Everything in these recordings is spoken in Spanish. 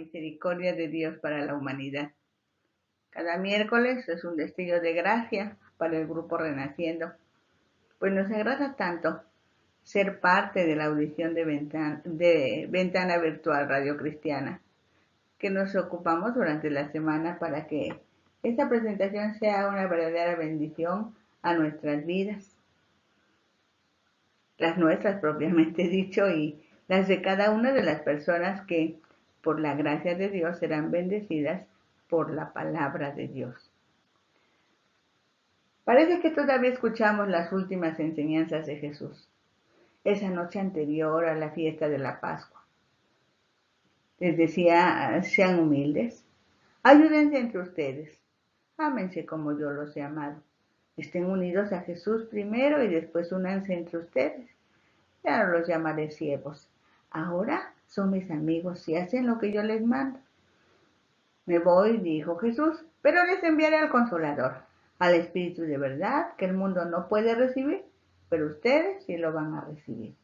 misericordia de Dios para la humanidad. Cada miércoles es un destello de gracia para el grupo Renaciendo, pues nos agrada tanto ser parte de la audición de Ventana Virtual Radio Cristiana, que nos ocupamos durante la semana para que esta presentación sea una verdadera bendición a nuestras vidas, las nuestras propiamente dicho, y las de cada una de las personas que, por la gracia de Dios, serán bendecidas por la palabra de Dios. Parece que todavía escuchamos las últimas enseñanzas de Jesús, esa noche anterior a la fiesta de la Pascua. Les decía, sean humildes, ayúdense entre ustedes, ámense como yo los he amado, estén unidos a Jesús primero y después únanse entre ustedes. Ya no los llamaré siervos, ahora son mis amigos si hacen lo que yo les mando. Me voy, dijo Jesús, pero les enviaré al Consolador, al Espíritu de verdad que el mundo no puede recibir, pero ustedes sí lo van a recibir.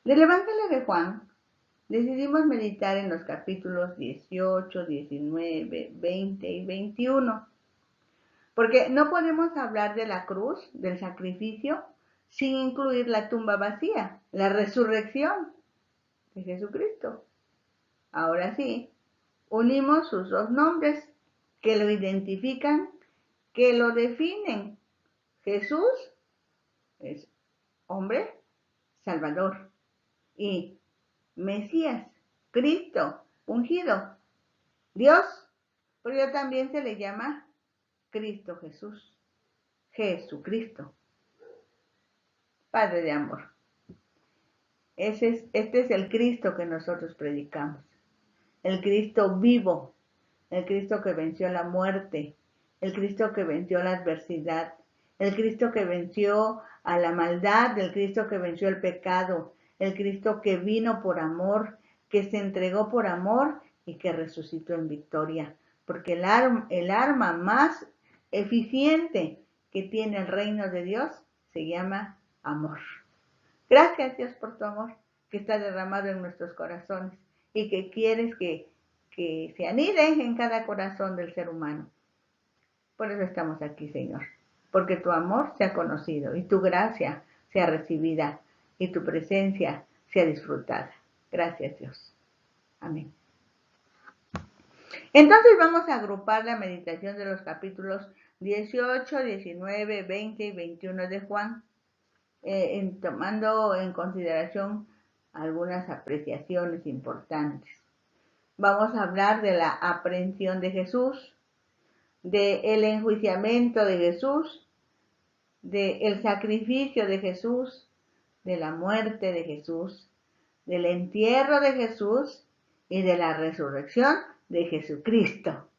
Del Evangelio de Juan, decidimos meditar en los capítulos 18, 19, 20 y 21, porque no podemos hablar de la cruz, del sacrificio, sin incluir la tumba vacía, la resurrección de Jesucristo. Ahora sí, unimos sus dos nombres que lo identifican, que lo definen. Jesús es hombre, Salvador, y Mesías, Cristo, ungido, Dios, pero también se le llama Cristo Jesús, Jesucristo, Padre de amor. Este es el Cristo que nosotros predicamos, el Cristo vivo, el Cristo que venció la muerte, el Cristo que venció la adversidad, el Cristo que venció a la maldad, el Cristo que venció el pecado, el Cristo que vino por amor, que se entregó por amor y que resucitó en victoria. Porque el arma más eficiente que tiene el reino de Dios se llama amor. Gracias, Dios, por tu amor que está derramado en nuestros corazones y que quieres que se anide en cada corazón del ser humano. Por eso estamos aquí, Señor, porque tu amor sea conocido y tu gracia sea recibida y tu presencia sea disfrutada. Gracias, Dios. Amén. Entonces vamos a agrupar la meditación de los capítulos 18, 19, 20 y 21 de Juan, tomando en consideración algunas apreciaciones importantes. Vamos a hablar de la aprehensión de Jesús, del enjuiciamiento de Jesús, del sacrificio de Jesús, de la muerte de Jesús, del entierro de Jesús y de la resurrección de Jesucristo.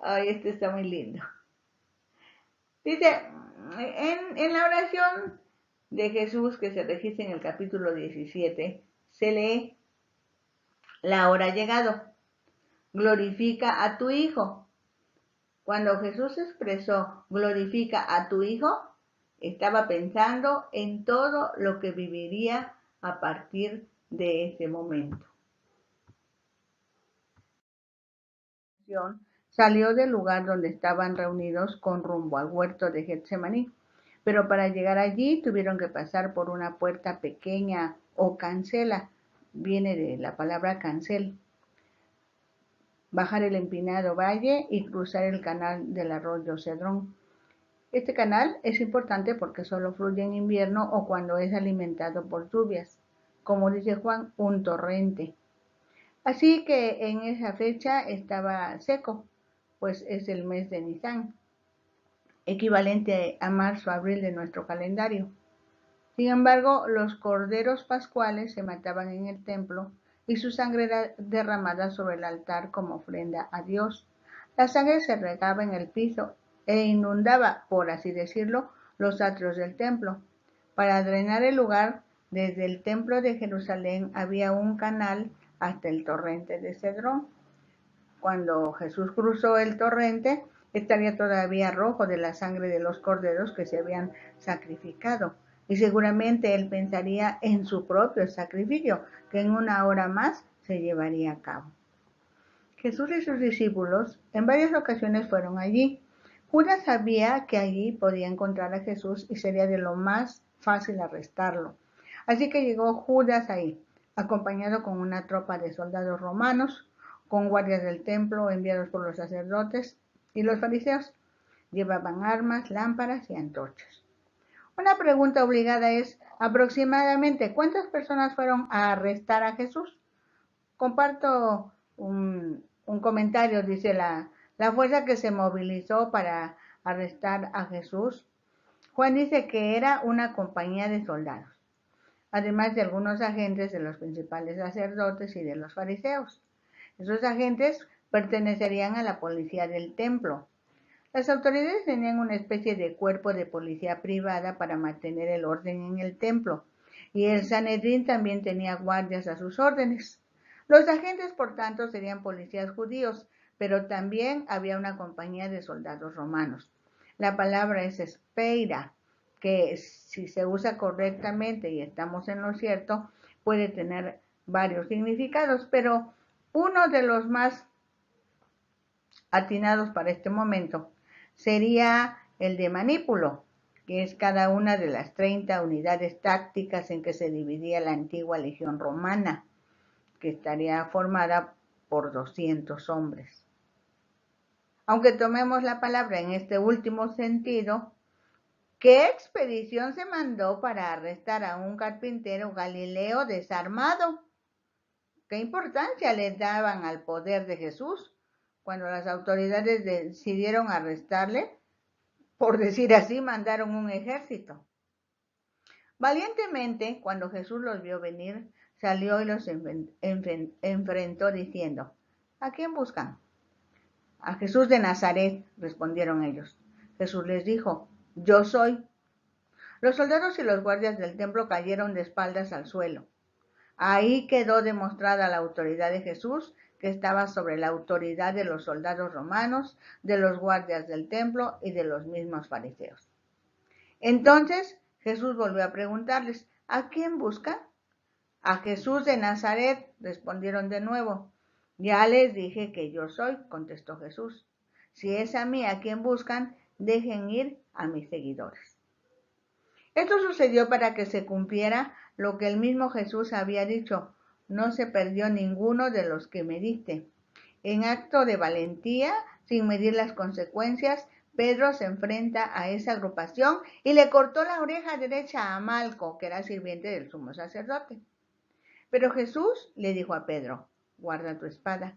Ay, esto está muy lindo. Dice, en la oración de Jesús que se registra en el capítulo 17, se lee, la hora ha llegado, glorifica a tu Hijo. Cuando Jesús expresó, glorifica a tu Hijo, estaba pensando en todo lo que viviría a partir de ese momento. Salió del lugar donde estaban reunidos con rumbo al huerto de Getsemaní, pero para llegar allí tuvieron que pasar por una puerta pequeña o cancela, viene de la palabra cancel, bajar el empinado valle y cruzar el canal del arroyo Cedrón. Este canal es importante porque solo fluye en invierno o cuando es alimentado por lluvias, como dice Juan, un torrente. Así que en esa fecha estaba seco, pues es el mes de Nisan, equivalente a marzo-abril de nuestro calendario. Sin embargo, los corderos pascuales se mataban en el templo y su sangre era derramada sobre el altar como ofrenda a Dios. La sangre se regaba en el piso e inundaba, por así decirlo, los atrios del templo. Para drenar el lugar, desde el templo de Jerusalén había un canal hasta el torrente de Cedrón. Cuando Jesús cruzó el torrente, estaría todavía rojo de la sangre de los corderos que se habían sacrificado, y seguramente él pensaría en su propio sacrificio, que en una hora más se llevaría a cabo. Jesús y sus discípulos en varias ocasiones fueron allí. Judas sabía que allí podía encontrar a Jesús y sería de lo más fácil arrestarlo. Así que llegó Judas ahí, acompañado con una tropa de soldados romanos, con guardias del templo enviados por los sacerdotes y los fariseos. Llevaban armas, lámparas y antorchas. Una pregunta obligada es, aproximadamente, ¿cuántas personas fueron a arrestar a Jesús? Comparto un comentario, dice la fuerza que se movilizó para arrestar a Jesús. Juan dice que era una compañía de soldados, además de algunos agentes de los principales sacerdotes y de los fariseos. Esos agentes pertenecerían a la policía del templo. Las autoridades tenían una especie de cuerpo de policía privada para mantener el orden en el templo, y el Sanedrín también tenía guardias a sus órdenes. Los agentes, por tanto, serían policías judíos, pero también había una compañía de soldados romanos. La palabra es espeira, que si se usa correctamente y estamos en lo cierto, puede tener varios significados, pero uno de los más atinados para este momento sería el de manípulo, que es cada una de las 30 unidades tácticas en que se dividía la antigua legión romana, que estaría formada por 200 hombres. Aunque tomemos la palabra en este último sentido, ¿qué expedición se mandó para arrestar a un carpintero galileo desarmado? ¿Qué importancia le daban al poder de Jesús cuando las autoridades decidieron arrestarle? Por decir así, mandaron un ejército. Valientemente, cuando Jesús los vio venir, salió y los enfrentó diciendo, ¿a quién buscan? A Jesús de Nazaret, respondieron ellos. Jesús les dijo, yo soy. Los soldados y los guardias del templo cayeron de espaldas al suelo. Ahí quedó demostrada la autoridad de Jesús, que estaba sobre la autoridad de los soldados romanos, de los guardias del templo y de los mismos fariseos. Entonces Jesús volvió a preguntarles, ¿a quién buscan? A Jesús de Nazaret, respondieron de nuevo. Ya les dije que yo soy, contestó Jesús. Si es a mí a quien buscan, dejen ir a mis seguidores. Esto sucedió para que se cumpliera lo que el mismo Jesús había dicho, no se perdió ninguno de los que me diste. En acto de valentía, sin medir las consecuencias, Pedro se enfrenta a esa agrupación y le cortó la oreja derecha a Malco, que era sirviente del sumo sacerdote. Pero Jesús le dijo a Pedro, guarda tu espada.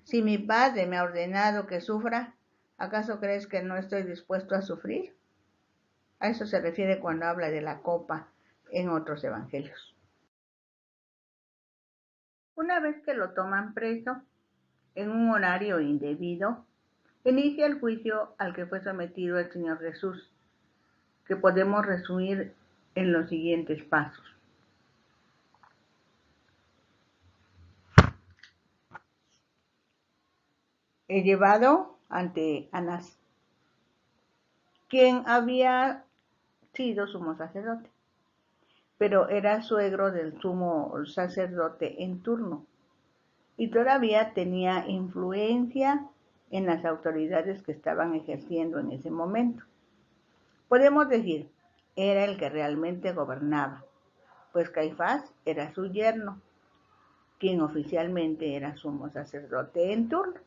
Si mi Padre me ha ordenado que sufra, ¿acaso crees que no estoy dispuesto a sufrir? A eso se refiere cuando habla de la copa en otros evangelios. Una vez que lo toman preso, en un horario indebido, inicia el juicio al que fue sometido el Señor Jesús, que podemos resumir en los siguientes pasos. He llevado ante Anás, quien había sido sumo sacerdote, pero era suegro del sumo sacerdote en turno y todavía tenía influencia en las autoridades que estaban ejerciendo en ese momento. Podemos decir, era el que realmente gobernaba, pues Caifás era su yerno, quien oficialmente era sumo sacerdote en turno.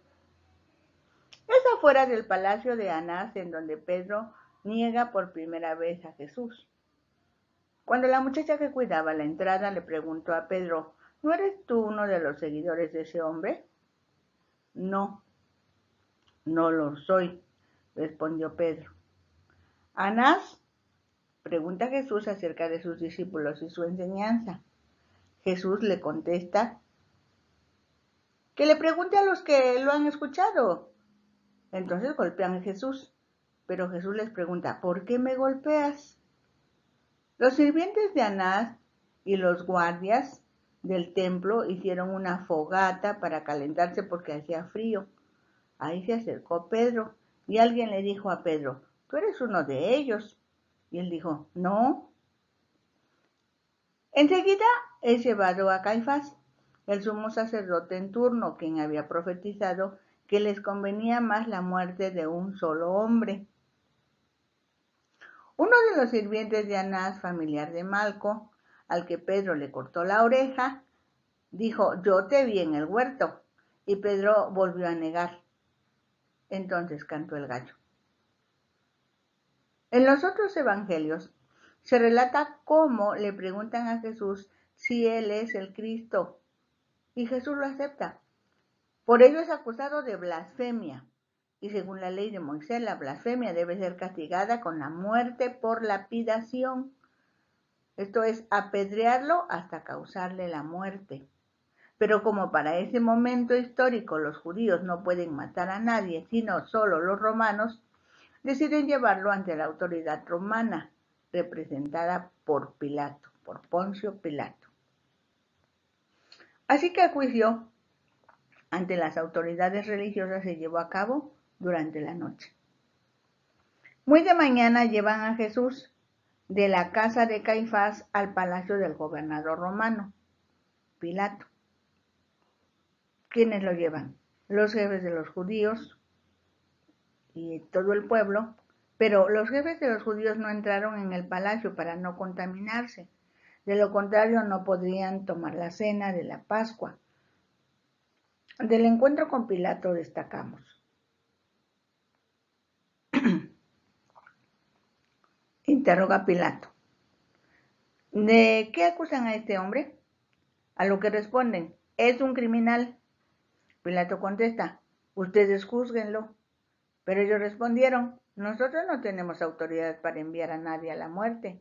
Es afuera del palacio de Anás en donde Pedro niega por primera vez a Jesús. Cuando la muchacha que cuidaba la entrada le preguntó a Pedro, ¿no eres tú uno de los seguidores de ese hombre? No, no lo soy, respondió Pedro. Anás pregunta a Jesús acerca de sus discípulos y su enseñanza. Jesús le contesta que le pregunte a los que lo han escuchado. Entonces golpean a Jesús, pero Jesús les pregunta, ¿por qué me golpeas? Los sirvientes de Anás y los guardias del templo hicieron una fogata para calentarse porque hacía frío. Ahí se acercó Pedro y alguien le dijo a Pedro, tú eres uno de ellos. Y él dijo, no, Enseguida es llevado a Caifás, el sumo sacerdote en turno, quien había profetizado que les convenía más la muerte de un solo hombre. Uno de los sirvientes de Anás, familiar de Malco, al que Pedro le cortó la oreja, dijo: yo te vi en el huerto. Y Pedro volvió a negar. Entonces cantó el gallo. En los otros evangelios se relata cómo le preguntan a Jesús si él es el Cristo, y Jesús lo acepta. Por ello es acusado de blasfemia, y según la ley de Moisés, la blasfemia debe ser castigada con la muerte por lapidación. Esto es apedrearlo hasta causarle la muerte. Pero como para ese momento histórico los judíos no pueden matar a nadie, sino solo los romanos, deciden llevarlo ante la autoridad romana, representada por Pilato, por Poncio Pilato. Así que el juicio ante las autoridades religiosas se llevó a cabo durante la noche. Muy de mañana llevan a Jesús de la casa de Caifás al palacio del gobernador romano, Pilato. ¿Quiénes lo llevan? Los jefes de los judíos y todo el pueblo, pero los jefes de los judíos no entraron en el palacio para no contaminarse. De lo contrario, no podrían tomar la cena de la Pascua. Del encuentro con Pilato destacamos: interroga Pilato: ¿de qué acusan a este hombre? A lo que responden: es un criminal. Pilato contesta: ustedes júzguenlo. Pero ellos respondieron: nosotros no tenemos autoridad para enviar a nadie a la muerte.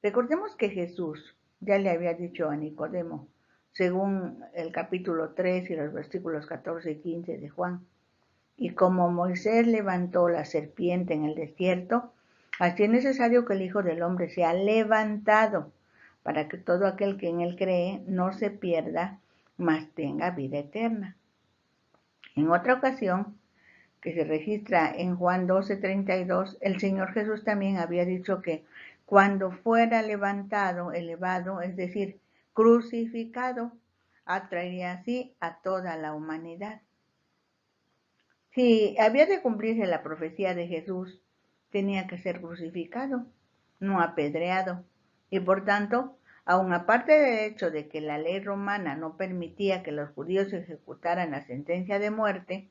Recordemos que Jesús ya le había dicho a Nicodemo, según el capítulo 3 y los versículos 14 y 15 de Juan: y como Moisés levantó la serpiente en el desierto, así es necesario que el Hijo del Hombre sea levantado, para que todo aquel que en él cree no se pierda, mas tenga vida eterna. En otra ocasión, que se registra en Juan 12:32, el Señor Jesús también había dicho que cuando fuera levantado, elevado, es decir, crucificado, atraería así a toda la humanidad. Si había de cumplirse la profecía de Jesús, tenía que ser crucificado, no apedreado, y por tanto, aun aparte del hecho de que la ley romana no permitía que los judíos ejecutaran la sentencia de muerte,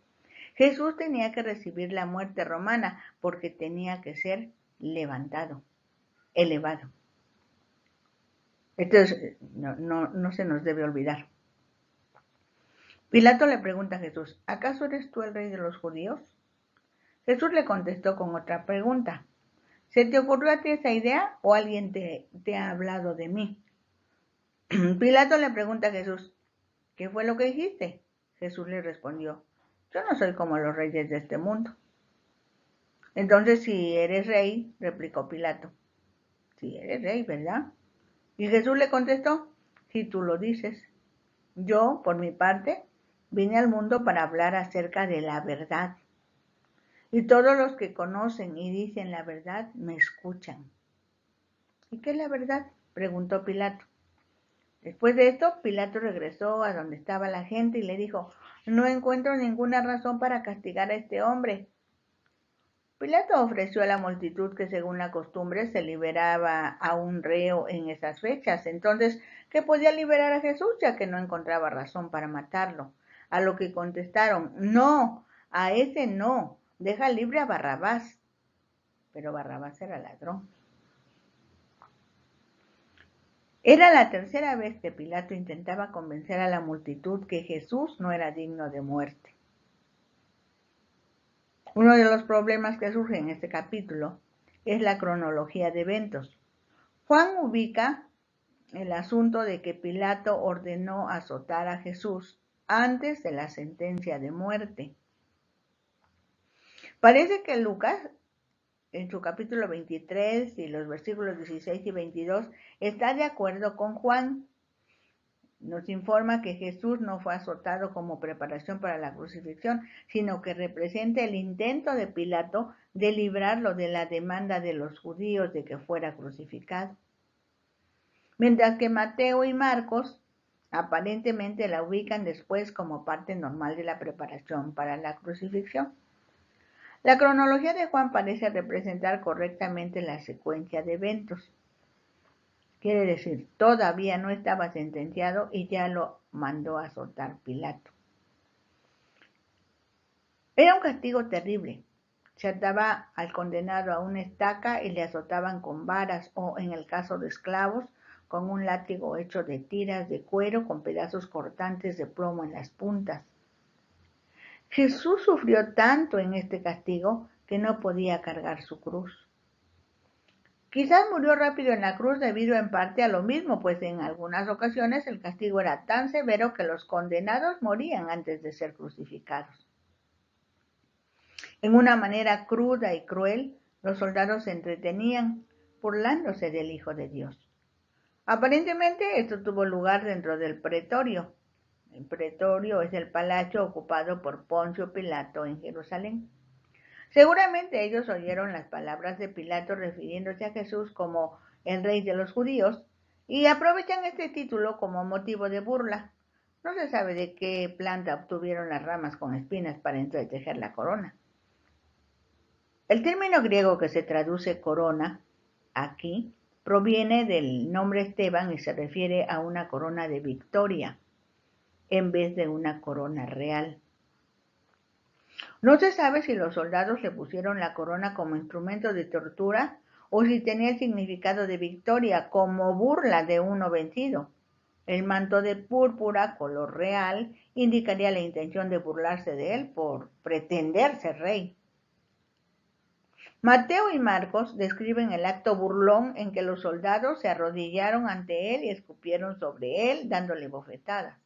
Jesús tenía que recibir la muerte romana porque tenía que ser levantado, elevado. Entonces, no se nos debe olvidar. Pilato le pregunta a Jesús: ¿acaso eres tú el rey de los judíos? Jesús le contestó con otra pregunta: ¿se te ocurrió a ti esa idea o alguien te ha hablado de mí? Pilato le pregunta a Jesús: ¿qué fue lo que dijiste? Jesús le respondió: yo no soy como los reyes de este mundo. Entonces, si eres rey, replicó Pilato, si eres rey, ¿verdad? Y Jesús le contestó: si tú lo dices. Yo, por mi parte, vine al mundo para hablar acerca de la verdad. Y todos los que conocen y dicen la verdad me escuchan. ¿Y qué es la verdad?, preguntó Pilato. Después de esto, Pilato regresó a donde estaba la gente y le dijo: no encuentro ninguna razón para castigar a este hombre. Pilato ofreció a la multitud que, según la costumbre, se liberaba a un reo en esas fechas, entonces que podía liberar a Jesús, ya que no encontraba razón para matarlo. A lo que contestaron: no, a ese no, deja libre a Barrabás. Pero Barrabás era ladrón. Era la tercera vez que Pilato intentaba convencer a la multitud que Jesús no era digno de muerte. Uno de los problemas que surge en este capítulo es la cronología de eventos. Juan ubica el asunto de que Pilato ordenó azotar a Jesús antes de la sentencia de muerte. Parece que Lucas, en su capítulo 23 y los versículos 16 y 22, está de acuerdo con Juan. nos informa que Jesús no fue azotado como preparación para la crucifixión, sino que representa el intento de Pilato de librarlo de la demanda de los judíos de que fuera crucificado. Mientras que Mateo y Marcos aparentemente la ubican después como parte normal de la preparación para la crucifixión. La cronología de Juan parece representar correctamente la secuencia de eventos. Quiere decir, todavía no estaba sentenciado y ya lo mandó a azotar Pilato. Era un castigo terrible. Se ataba al condenado a una estaca y le azotaban con varas o, en el caso de esclavos, con un látigo hecho de tiras de cuero con pedazos cortantes de plomo en las puntas. Jesús sufrió tanto en este castigo que no podía cargar su cruz. Quizás murió rápido en la cruz debido en parte a lo mismo, pues en algunas ocasiones el castigo era tan severo que los condenados morían antes de ser crucificados. En una manera cruda y cruel, los soldados se entretenían burlándose del Hijo de Dios. Aparentemente esto tuvo lugar dentro del pretorio. El pretorio es el palacio ocupado por Poncio Pilato en Jerusalén. Seguramente ellos oyeron las palabras de Pilato refiriéndose a Jesús como el rey de los judíos y aprovechan este título como motivo de burla. No se sabe de qué planta obtuvieron las ramas con espinas para entretejer la corona. El término griego que se traduce corona aquí proviene del nombre Esteban y se refiere a una corona de victoria en vez de una corona real. No se sabe si los soldados le pusieron la corona como instrumento de tortura o si tenía el significado de victoria como burla de uno vencido. El manto de púrpura, color real, indicaría la intención de burlarse de él por pretender ser rey. Mateo y Marcos describen el acto burlón en que los soldados se arrodillaron ante él y escupieron sobre él, dándole bofetadas.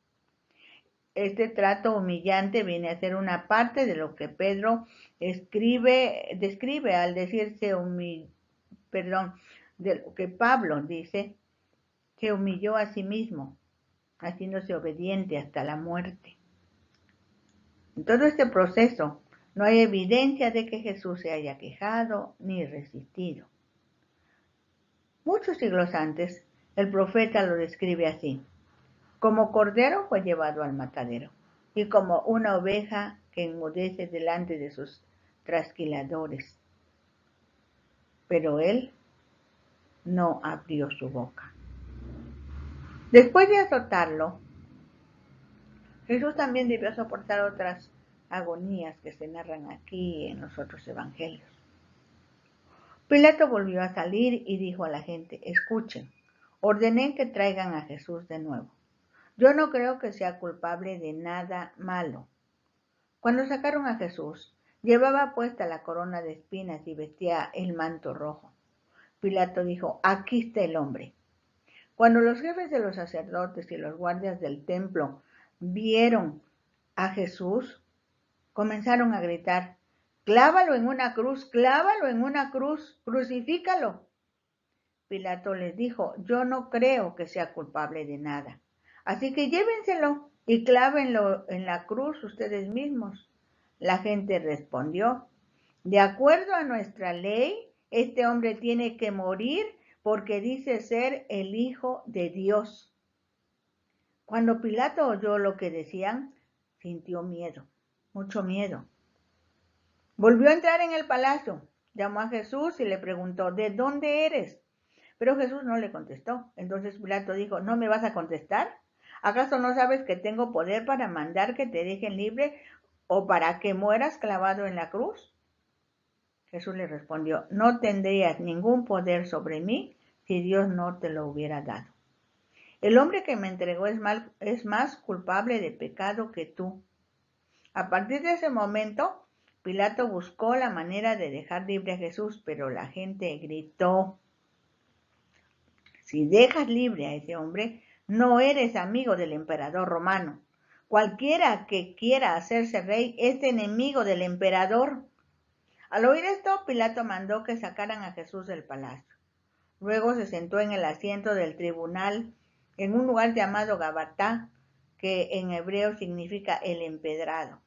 Este trato humillante viene a ser una parte de lo que Pedro describe al decirse de lo que Pablo dice, se humilló a sí mismo, haciéndose obediente hasta la muerte. En todo este proceso no hay evidencia de que Jesús se haya quejado ni resistido. Muchos siglos antes, el profeta lo describe así: como cordero fue llevado al matadero, y como una oveja que enmudece delante de sus trasquiladores. Pero él no abrió su boca. Después de azotarlo, Jesús también debió soportar otras agonías que se narran aquí en los otros evangelios. Pilato volvió a salir y dijo a la gente: escuchen, ordené que traigan a Jesús de nuevo. Yo no creo que sea culpable de nada malo. Cuando sacaron a Jesús, llevaba puesta la corona de espinas y vestía el manto rojo. Pilato dijo: aquí está el hombre. Cuando los jefes de los sacerdotes y los guardias del templo vieron a Jesús, comenzaron a gritar: clávalo en una cruz, crucifícalo. Pilato les dijo: yo no creo que sea culpable de nada, así que llévenselo y clávenlo en la cruz ustedes mismos. La gente respondió: de acuerdo a nuestra ley, este hombre tiene que morir porque dice ser el Hijo de Dios. Cuando Pilato oyó lo que decían, sintió miedo, mucho miedo. Volvió a entrar en el palacio, llamó a Jesús y le preguntó: ¿de dónde eres? Pero Jesús no le contestó. Entonces Pilato dijo: ¿no me vas a contestar? ¿Acaso no sabes que tengo poder para mandar que te dejen libre o para que mueras clavado en la cruz? Jesús le respondió: no tendrías ningún poder sobre mí si Dios no te lo hubiera dado. El hombre que me entregó es más culpable de pecado que tú. A partir de ese momento, Pilato buscó la manera de dejar libre a Jesús, pero la gente gritó: si dejas libre a ese hombre, no eres amigo del emperador romano. Cualquiera que quiera hacerse rey es enemigo del emperador. Al oír esto, Pilato mandó que sacaran a Jesús del palacio. Luego se sentó en el asiento del tribunal en un lugar llamado Gabatá, que en hebreo significa el empedrado.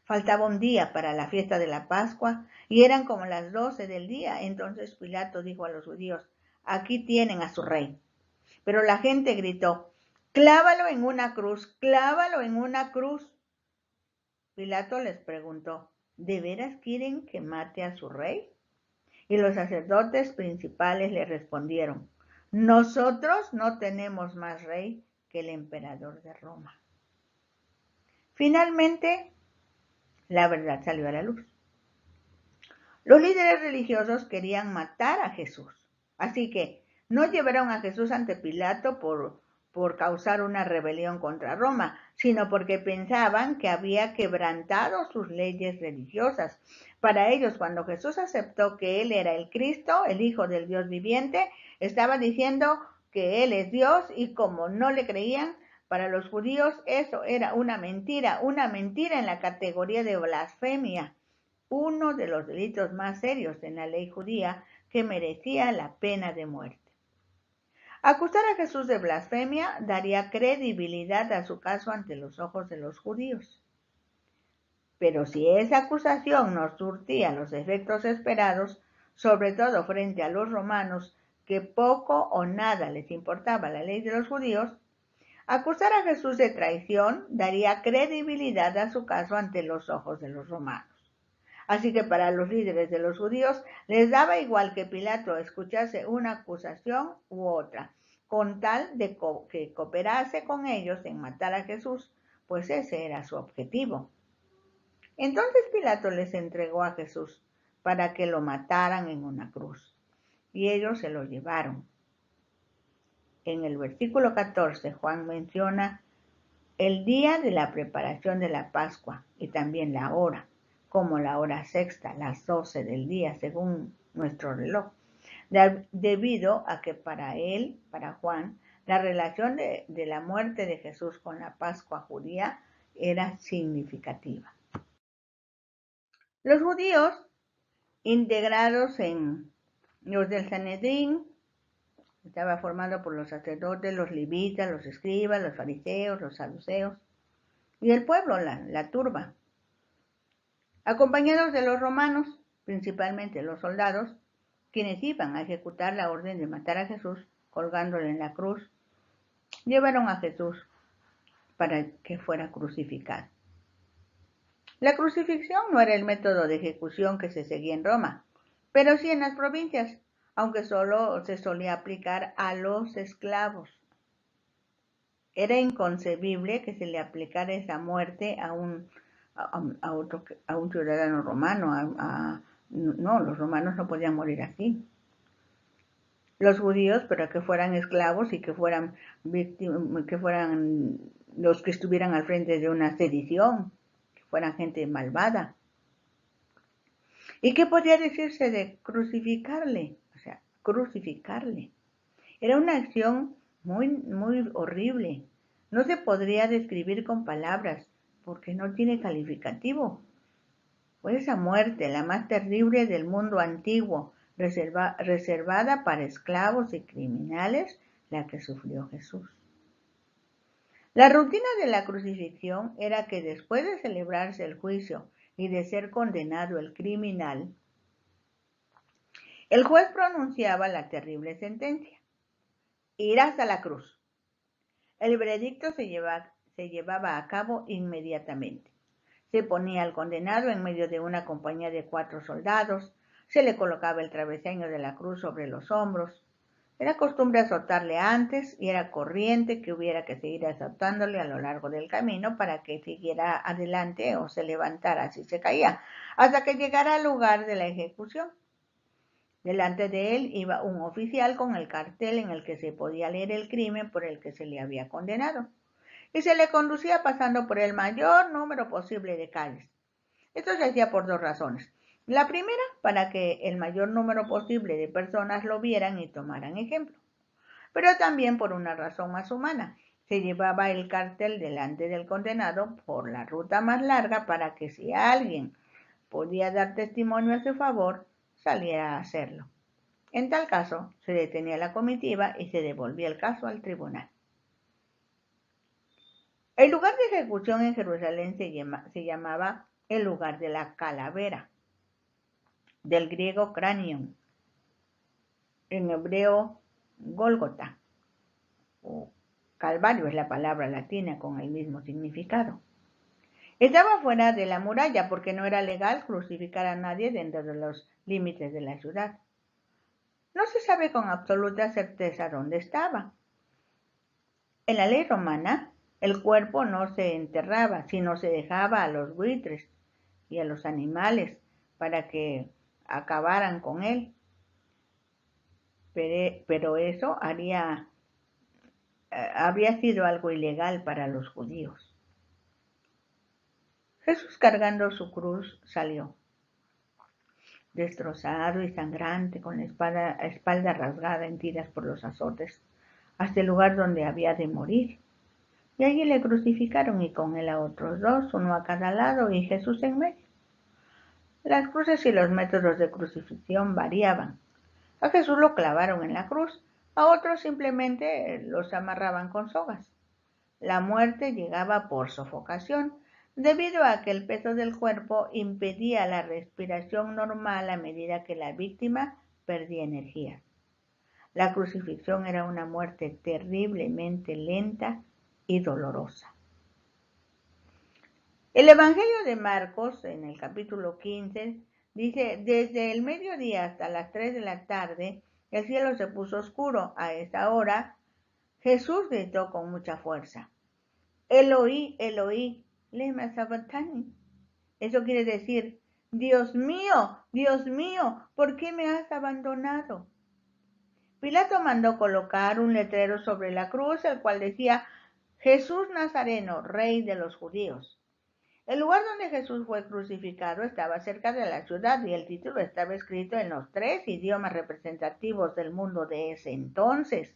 Faltaba un día para la fiesta de la Pascua y eran como las 12 del día. Entonces Pilato dijo a los judíos: aquí tienen a su rey. Pero la gente gritó: clávalo en una cruz, clávalo en una cruz. Pilato les preguntó: ¿de veras quieren que mate a su rey? Y los sacerdotes principales le respondieron: nosotros no tenemos más rey que el emperador de Roma. Finalmente, la verdad salió a la luz. Los líderes religiosos querían matar a Jesús, así que no llevaron a Jesús ante Pilato por causar una rebelión contra Roma, sino porque pensaban que había quebrantado sus leyes religiosas. Para ellos, cuando Jesús aceptó que Él era el Cristo, el Hijo del Dios viviente, estaba diciendo que Él es Dios, y como no le creían, para los judíos eso era una mentira en la categoría de blasfemia, uno de los delitos más serios en la ley judía que merecía la pena de muerte. Acusar a Jesús de blasfemia daría credibilidad a su caso ante los ojos de los judíos. Pero si esa acusación no surtía los efectos esperados, sobre todo frente a los romanos, que poco o nada les importaba la ley de los judíos, acusar a Jesús de traición daría credibilidad a su caso ante los ojos de los romanos. Así que para los líderes de los judíos les daba igual que Pilato escuchase una acusación u otra, con tal de que cooperase con ellos en matar a Jesús, pues ese era su objetivo. Entonces Pilato les entregó a Jesús para que lo mataran en una cruz, y ellos se lo llevaron. En el versículo 14, Juan menciona el día de la preparación de la Pascua y también la hora, como la hora sexta, las 12 del día, según nuestro reloj, debido a que para él, para Juan, la relación de la muerte de Jesús con la Pascua judía era significativa. Los judíos, integrados en los del Sanedrín, estaba formado por los sacerdotes, los levitas, los escribas, los fariseos, los saduceos, y el pueblo, la turba, acompañados de los romanos, principalmente los soldados, quienes iban a ejecutar la orden de matar a Jesús colgándole en la cruz, llevaron a Jesús para que fuera crucificado. La crucifixión no era el método de ejecución que se seguía en Roma, pero sí en las provincias, aunque solo se solía aplicar a los esclavos. Era inconcebible que se le aplicara esa muerte a un ciudadano romano. No, los romanos no podían morir así. Los judíos, pero que fueran esclavos y que fueran los que estuvieran al frente de una sedición, que fueran gente malvada. ¿Y qué podía decirse de crucificarle? O sea, crucificarle. Era una acción muy, muy horrible. No se podría describir con palabras porque no tiene calificativo. Fue esa muerte, la más terrible del mundo antiguo, reservada para esclavos y criminales, la que sufrió Jesús. La rutina de la crucifixión era que después de celebrarse el juicio y de ser condenado el criminal, el juez pronunciaba la terrible sentencia: ir hasta la cruz. El veredicto se llevaba a cabo inmediatamente. Se ponía al condenado en medio de una compañía de 4 soldados, se le colocaba el travesaño de la cruz sobre los hombros. Era costumbre azotarle antes y era corriente que hubiera que seguir azotándole a lo largo del camino para que siguiera adelante o se levantara si se caía, hasta que llegara al lugar de la ejecución. Delante de él iba un oficial con el cartel en el que se podía leer el crimen por el que se le había condenado, y se le conducía pasando por el mayor número posible de calles. Esto se hacía por 2 razones. La primera, para que el mayor número posible de personas lo vieran y tomaran ejemplo. Pero también por una razón más humana. Se llevaba el cartel delante del condenado por la ruta más larga para que si alguien podía dar testimonio a su favor, saliera a hacerlo. En tal caso, se detenía la comitiva y se devolvía el caso al tribunal. El lugar de ejecución en Jerusalén se llamaba el lugar de la calavera, del griego cranion, en hebreo Gólgota, o Calvario es la palabra latina con el mismo significado. Estaba fuera de la muralla porque no era legal crucificar a nadie dentro de los límites de la ciudad. No se sabe con absoluta certeza dónde estaba. En la ley romana, el cuerpo no se enterraba, sino se dejaba a los buitres y a los animales para que acabaran con él. Pero eso habría sido algo ilegal para los judíos. Jesús, cargando su cruz, salió, destrozado y sangrante, con la espalda rasgada en tiras por los azotes, hasta el lugar donde había de morir. Y allí le crucificaron, y con él a otros dos, uno a cada lado y Jesús en medio. Las cruces y los métodos de crucifixión variaban. A Jesús lo clavaron en la cruz, a otros simplemente los amarraban con sogas. La muerte llegaba por sofocación, debido a que el peso del cuerpo impedía la respiración normal a medida que la víctima perdía energía. La crucifixión era una muerte terriblemente lenta y dolorosa. El Evangelio de Marcos, en el capítulo 15, dice: desde el mediodía hasta las 3 de la tarde, el cielo se puso oscuro. A esa hora, Jesús gritó con mucha fuerza: Eloí, Eloí, lema sabachthani. Eso quiere decir: Dios mío, ¿por qué me has abandonado? Pilato mandó colocar un letrero sobre la cruz, el cual decía: Jesús Nazareno, Rey de los Judíos. El lugar donde Jesús fue crucificado estaba cerca de la ciudad, y el título estaba escrito en los 3 idiomas representativos del mundo de ese entonces: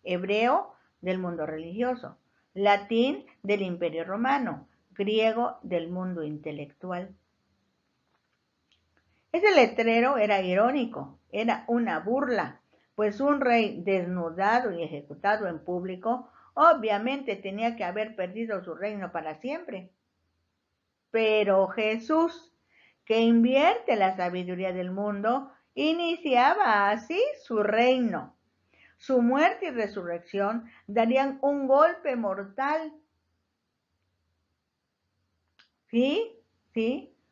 hebreo, del mundo religioso; latín, del Imperio Romano; griego, del mundo intelectual. Ese letrero era irónico, era una burla, pues un rey desnudado y ejecutado en público obviamente tenía que haber perdido su reino para siempre. Pero Jesús, que invierte la sabiduría del mundo, iniciaba así su reino. Su muerte y resurrección darían un golpe mortal. Sí,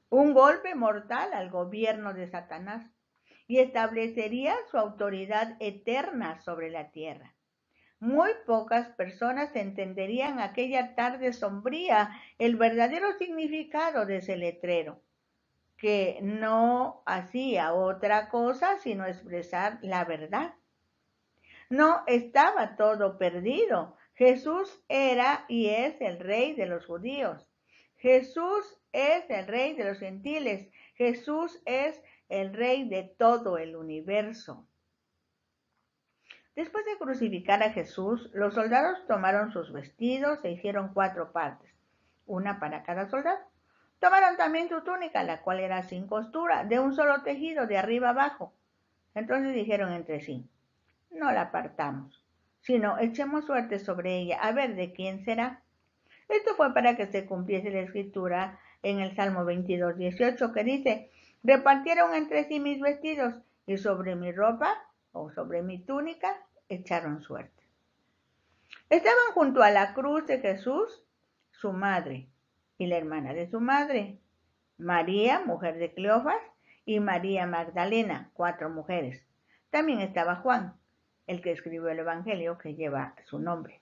un golpe mortal al gobierno de Satanás, y establecería su autoridad eterna sobre la tierra. Muy pocas personas entenderían aquella tarde sombría el verdadero significado de ese letrero, que no hacía otra cosa sino expresar la verdad. No estaba todo perdido. Jesús era y es el Rey de los judíos. Jesús es el Rey de los gentiles. Jesús es el Rey de todo el universo. Después de crucificar a Jesús, los soldados tomaron sus vestidos e hicieron 4 partes, una para cada soldado. Tomaron también su túnica, la cual era sin costura, de un solo tejido, de arriba abajo. Entonces dijeron entre sí: no la partamos, sino echemos suerte sobre ella, a ver de quién será. Esto fue para que se cumpliese la escritura en el Salmo 22:18, que dice: repartieron entre sí mis vestidos, y sobre mi ropa, o sobre mi túnica, echaron suerte. Estaban junto a la cruz de Jesús su madre y la hermana de su madre, María, mujer de Cleofas, y María Magdalena, 4 mujeres. También estaba Juan, el que escribió el Evangelio que lleva su nombre.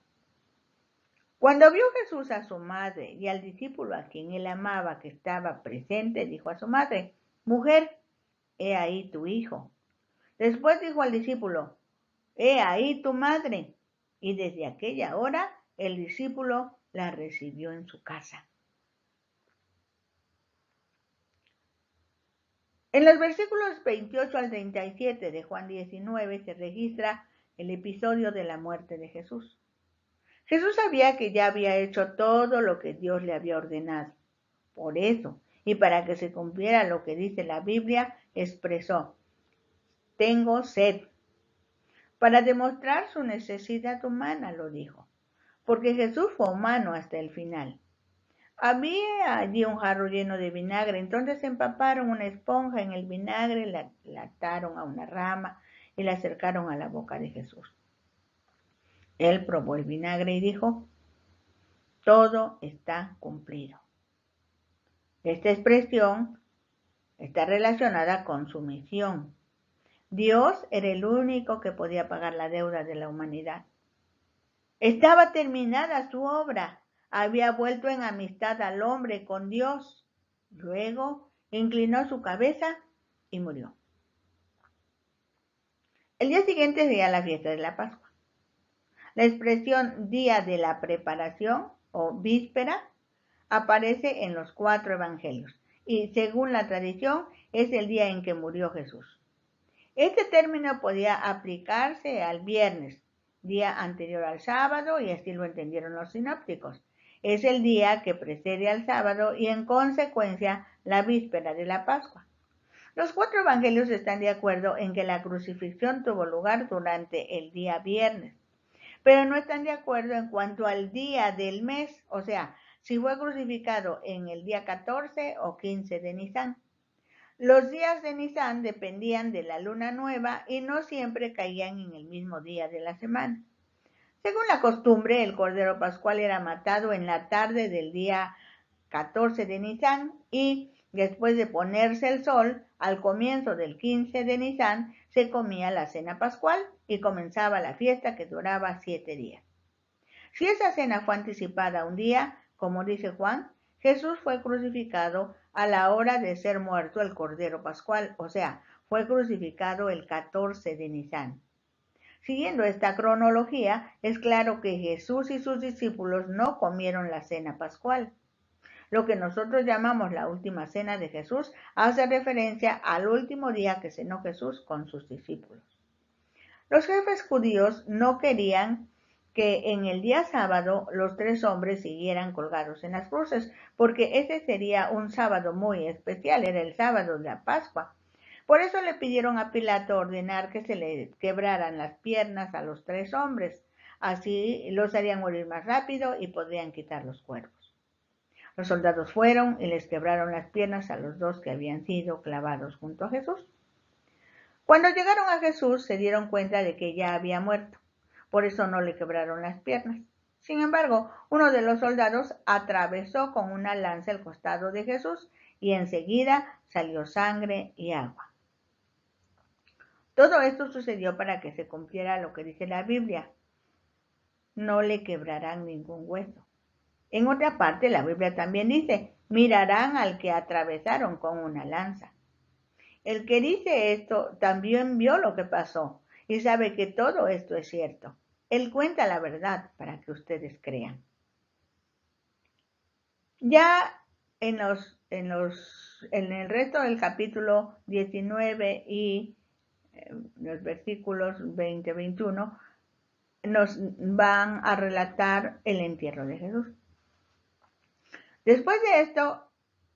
Cuando vio Jesús a su madre y al discípulo a quien él amaba que estaba presente, dijo a su madre: mujer, he ahí tu hijo. Después dijo al discípulo: he ahí tu madre. Y desde aquella hora el discípulo la recibió en su casa. En los versículos 28 al 37 de Juan 19 se registra el episodio de la muerte de Jesús. Jesús sabía que ya había hecho todo lo que Dios le había ordenado. Por eso, y para que se cumpliera lo que dice la Biblia, expresó: tengo sed. Para demostrar su necesidad humana, lo dijo. porque Jesús fue humano hasta el final. Había allí un jarro lleno de vinagre, entonces empaparon una esponja en el vinagre, la ataron a una rama y la acercaron a la boca de Jesús. Él probó el vinagre y dijo: todo está cumplido. Esta expresión está relacionada con su misión. Dios era el único que podía pagar la deuda de la humanidad. Estaba terminada su obra. Había vuelto en amistad al hombre con Dios. Luego inclinó su cabeza y murió. El día siguiente sería la fiesta de la Pascua. La expresión día de la preparación o víspera aparece en los 4 evangelios y, según la tradición, es el día en que murió Jesús. Este término podía aplicarse al viernes, día anterior al sábado, y así lo entendieron los sinópticos. Es el día que precede al sábado y, en consecuencia, la víspera de la Pascua. Los 4 evangelios están de acuerdo en que la crucifixión tuvo lugar durante el día viernes, pero no están de acuerdo en cuanto al día del mes, o sea, si fue crucificado en el día 14 o 15 de Nisan. Los días de Nisan dependían de la luna nueva y no siempre caían en el mismo día de la semana. Según la costumbre, el cordero pascual era matado en la tarde del día 14 de Nisan y, después de ponerse el sol, al comienzo del 15 de Nisan, se comía la cena pascual y comenzaba la fiesta que duraba 7 días. Si esa cena fue anticipada un día, como dice Juan, Jesús fue crucificado a la hora de ser muerto el Cordero Pascual, o sea, fue crucificado el 14 de Nisan. Siguiendo esta cronología, es claro que Jesús y sus discípulos no comieron la cena pascual. Lo que nosotros llamamos la última cena de Jesús hace referencia al último día que cenó Jesús con sus discípulos. Los jefes judíos no querían que en el día sábado los 3 hombres siguieran colgados en las cruces, porque ese sería un sábado muy especial, era el sábado de la Pascua. Por eso le pidieron a Pilato ordenar que se le quebraran las piernas a los 3 hombres, así los harían morir más rápido y podrían quitar los cuerpos. Los soldados fueron y les quebraron las piernas a los 2 que habían sido clavados junto a Jesús. Cuando llegaron a Jesús se dieron cuenta de que ya había muerto, por eso no le quebraron las piernas. Sin embargo, uno de los soldados atravesó con una lanza el costado de Jesús y enseguida salió sangre y agua. Todo esto sucedió para que se cumpliera lo que dice la Biblia: no le quebrarán ningún hueso. En otra parte, la Biblia también dice: mirarán al que atravesaron con una lanza. El que dice esto también vio lo que pasó y sabe que todo esto es cierto. Él cuenta la verdad para que ustedes crean. Ya en el resto del capítulo 19 y los versículos 20-21 nos van a relatar el entierro de Jesús. Después de esto,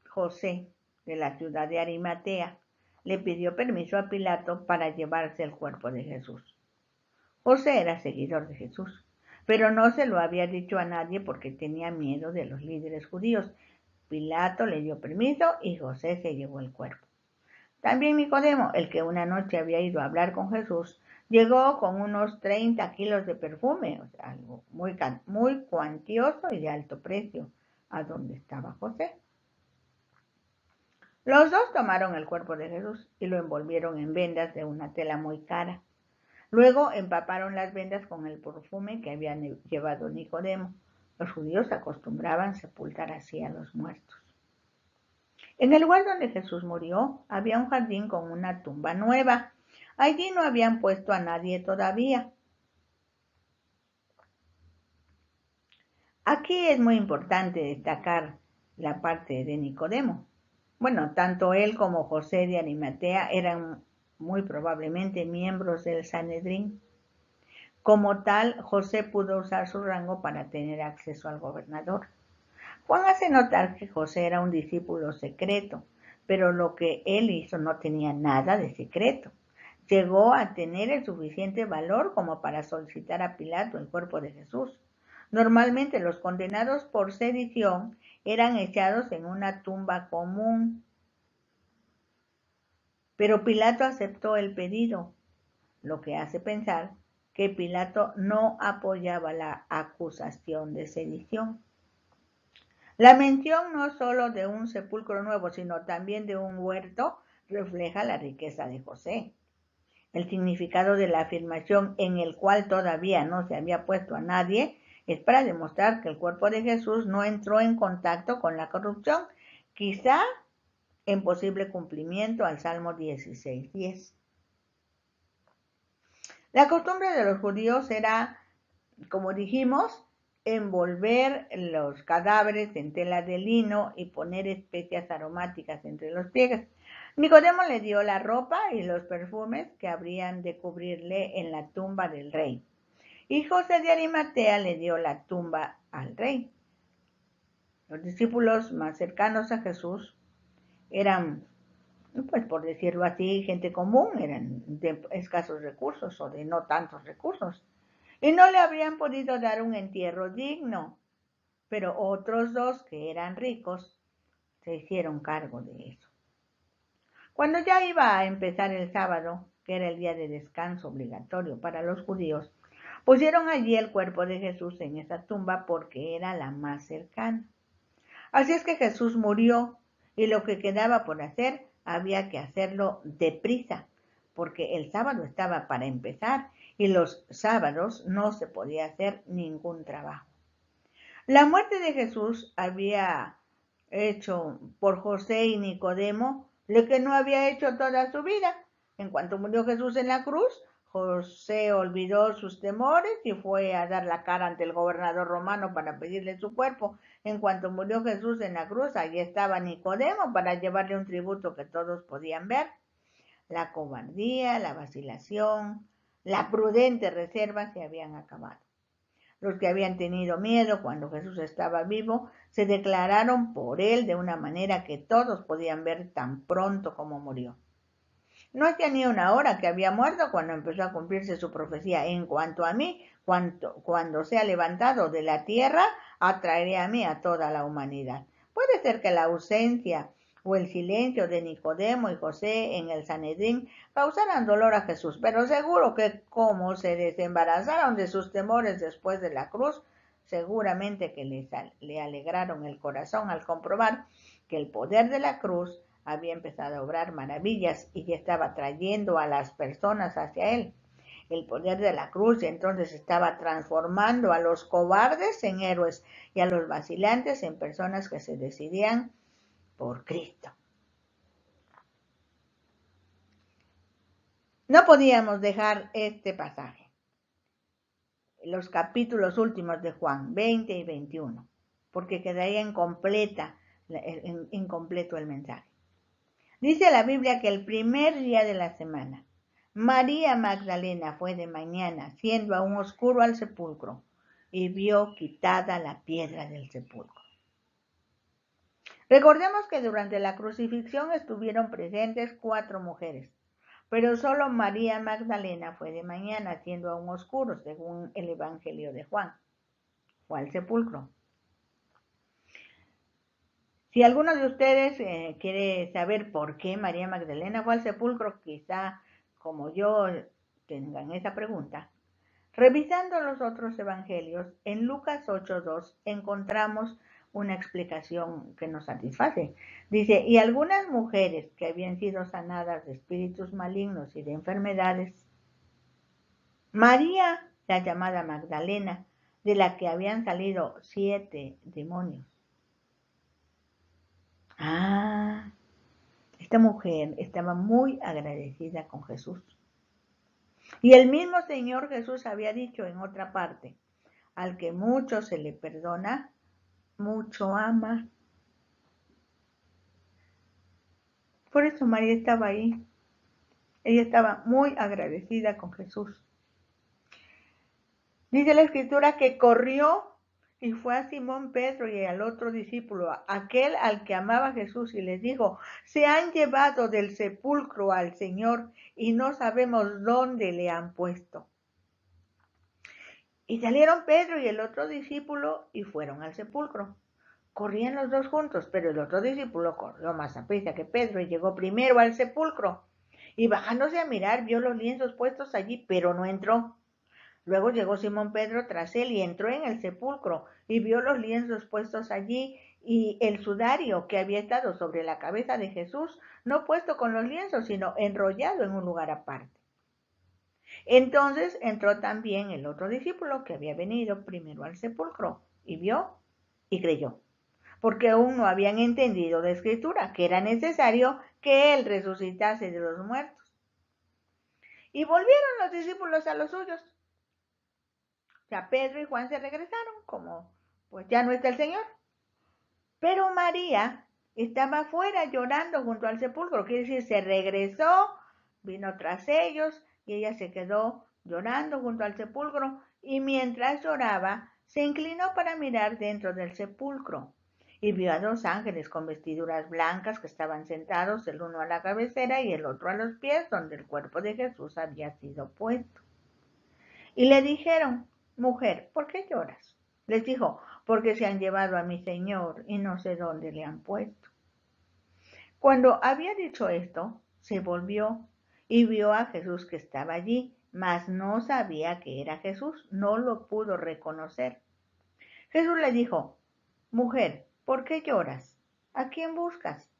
José, de la ciudad de Arimatea, le pidió permiso a Pilato para llevarse el cuerpo de Jesús. José era seguidor de Jesús, pero no se lo había dicho a nadie porque tenía miedo de los líderes judíos. Pilato le dio permiso y José se llevó el cuerpo. También Nicodemo, el que una noche había ido a hablar con Jesús, llegó con unos 30 kilos de perfume, o sea, algo muy cuantioso y de alto precio, a donde estaba José. Los 2 tomaron el cuerpo de Jesús y lo envolvieron en vendas de una tela muy cara. Luego empaparon las vendas con el perfume que habían llevado Nicodemo. Los judíos acostumbraban sepultar así a los muertos. En el lugar donde Jesús murió había un jardín con una tumba nueva. Allí no habían puesto a nadie todavía. Aquí es muy importante destacar la parte de Nicodemo. Bueno, tanto él como José de Arimatea eran muy probablemente miembros del Sanedrín. Como tal, José pudo usar su rango para tener acceso al gobernador. Juan hace notar que José era un discípulo secreto, pero lo que él hizo no tenía nada de secreto. Llegó a tener el suficiente valor como para solicitar a Pilato el cuerpo de Jesús. Normalmente los condenados por sedición eran echados en una tumba común, pero Pilato aceptó el pedido, lo que hace pensar que Pilato no apoyaba la acusación de sedición. La mención no solo de un sepulcro nuevo, sino también de un huerto, refleja la riqueza de José. El significado de la afirmación en el cual todavía no se había puesto a nadie es para demostrar que el cuerpo de Jesús no entró en contacto con la corrupción, quizá en posible cumplimiento al Salmo 16:10. La costumbre de los judíos era, como dijimos, envolver los cadáveres en tela de lino y poner especias aromáticas entre los pliegues. Nicodemo le dio la ropa y los perfumes que habrían de cubrirle en la tumba del rey. Y José de Arimatea le dio la tumba al rey. Los discípulos más cercanos a Jesús eran, pues por decirlo así, gente común, eran de escasos recursos o de no tantos recursos, y no le habrían podido dar un entierro digno, pero otros dos que eran ricos se hicieron cargo de eso. Cuando ya iba a empezar el sábado, que era el día de descanso obligatorio para los judíos, pusieron allí el cuerpo de Jesús en esa tumba porque era la más cercana. Así es que Jesús murió y lo que quedaba por hacer había que hacerlo deprisa, porque el sábado estaba para empezar y los sábados no se podía hacer ningún trabajo. La muerte de Jesús había hecho por José y Nicodemo lo que no había hecho toda su vida. En cuanto murió Jesús en la cruz, José olvidó sus temores y fue a dar la cara ante el gobernador romano para pedirle su cuerpo. En cuanto murió Jesús en la cruz, allí estaba Nicodemo para llevarle un tributo que todos podían ver. La cobardía, la vacilación, la prudente reserva se habían acabado. Los que habían tenido miedo cuando Jesús estaba vivo se declararon por él de una manera que todos podían ver tan pronto como murió. No hacía ni una hora que había muerto cuando empezó a cumplirse su profecía. En cuanto a mí, cuando sea levantado de la tierra, atraeré a mí a toda la humanidad. Puede ser que la ausencia o el silencio de Nicodemo y José en el Sanedrín causaran dolor a Jesús, pero seguro que como se desembarazaron de sus temores después de la cruz, seguramente que le alegraron el corazón al comprobar que el poder de la cruz había empezado a obrar maravillas y ya estaba trayendo a las personas hacia él. El poder de la cruz entonces estaba transformando a los cobardes en héroes y a los vacilantes en personas que se decidían por Cristo. No podíamos dejar este pasaje, los capítulos últimos de Juan 20 y 21, porque quedaría incompleto el mensaje. Dice la Biblia que el primer día de la semana, María Magdalena fue de mañana, siendo aún oscuro, al sepulcro, y vio quitada la piedra del sepulcro. Recordemos que durante la crucifixión estuvieron presentes 4 mujeres, pero solo María Magdalena fue de mañana, siendo aún oscuro, según el Evangelio de Juan. Fue al sepulcro. Si alguno de ustedes quiere saber por qué María Magdalena fue al sepulcro, quizá como yo tengan esa pregunta. Revisando los otros evangelios, en Lucas 8:2 encontramos una explicación que nos satisface. Dice, y algunas mujeres que habían sido sanadas de espíritus malignos y de enfermedades, María, la llamada Magdalena, de la que habían salido 7 demonios. Esta mujer estaba muy agradecida con Jesús. Y el mismo Señor Jesús había dicho en otra parte, al que mucho se le perdona, mucho ama. Por eso María estaba ahí. Ella estaba muy agradecida con Jesús. Dice la Escritura que corrió y fue a Simón Pedro y al otro discípulo, aquel al que amaba Jesús, y les dijo, se han llevado del sepulcro al Señor y no sabemos dónde le han puesto. Y salieron Pedro y el otro discípulo y fueron al sepulcro. Corrían los dos juntos, pero el otro discípulo corrió más aprisa que Pedro y llegó primero al sepulcro. Y bajándose a mirar, vio los lienzos puestos allí, pero no entró. Luego llegó Simón Pedro tras él y entró en el sepulcro y vio los lienzos puestos allí y el sudario que había estado sobre la cabeza de Jesús, no puesto con los lienzos, sino enrollado en un lugar aparte. Entonces entró también el otro discípulo que había venido primero al sepulcro y vio y creyó, porque aún no habían entendido de escritura que era necesario que él resucitase de los muertos. Y volvieron los discípulos a los suyos. O sea, Pedro y Juan se regresaron, como pues ya no está el Señor. Pero María estaba afuera llorando junto al sepulcro, quiere decir, se regresó, vino tras ellos y ella se quedó llorando junto al sepulcro y mientras lloraba se inclinó para mirar dentro del sepulcro y vio a dos ángeles con vestiduras blancas que estaban sentados, el uno a la cabecera y el otro a los pies, donde el cuerpo de Jesús había sido puesto. Y le dijeron, mujer, ¿por qué lloras? Les dijo, porque se han llevado a mi Señor y no sé dónde le han puesto. Cuando había dicho esto, se volvió y vio a Jesús que estaba allí, mas no sabía que era Jesús, no lo pudo reconocer. Jesús le dijo, mujer, ¿por qué lloras? ¿A quién buscas?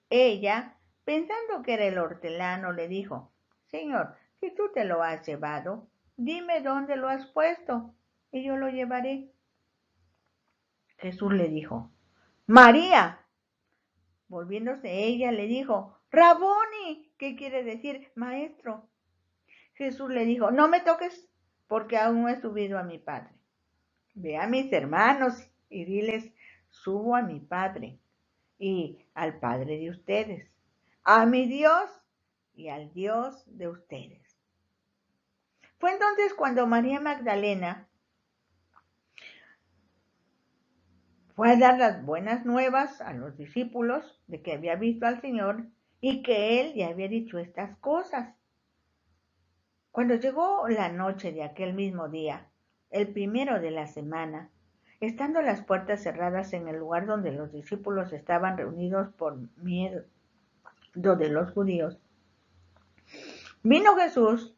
Ella, pensando que era el hortelano, le dijo, Señor, si tú te lo has llevado, dime dónde lo has puesto, y yo lo llevaré. Jesús le dijo, María. Volviéndose ella, le dijo, Raboni, ¿qué quiere decir maestro? Jesús le dijo, no me toques, porque aún no he subido a mi Padre. Ve a mis hermanos y diles, subo a mi Padre y al Padre de ustedes, a mi Dios y al Dios de ustedes. Fue entonces cuando María Magdalena fue a dar las buenas nuevas a los discípulos de que había visto al Señor y que Él ya había dicho estas cosas. Cuando llegó la noche de aquel mismo día, el primero de la semana, estando las puertas cerradas en el lugar donde los discípulos estaban reunidos por miedo de los judíos, vino Jesús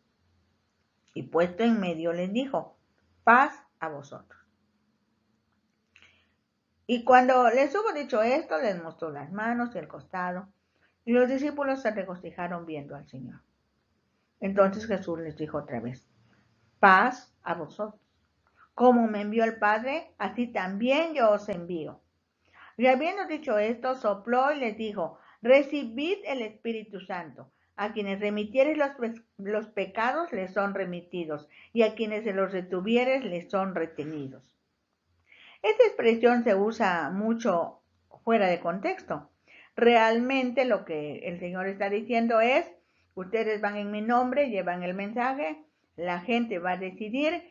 y puesto en medio les dijo, paz a vosotros. Y cuando les hubo dicho esto, les mostró las manos y el costado, y los discípulos se regocijaron viendo al Señor. Entonces Jesús les dijo otra vez, paz a vosotros. Como me envió el Padre, así también yo os envío. Y habiendo dicho esto, sopló y les dijo, recibid el Espíritu Santo. A quienes remitieres los pecados les son remitidos, y a quienes se los retuvieres les son retenidos. Esta expresión se usa mucho fuera de contexto. Realmente lo que el Señor está diciendo es, ustedes van en mi nombre, llevan el mensaje, la gente va a decidir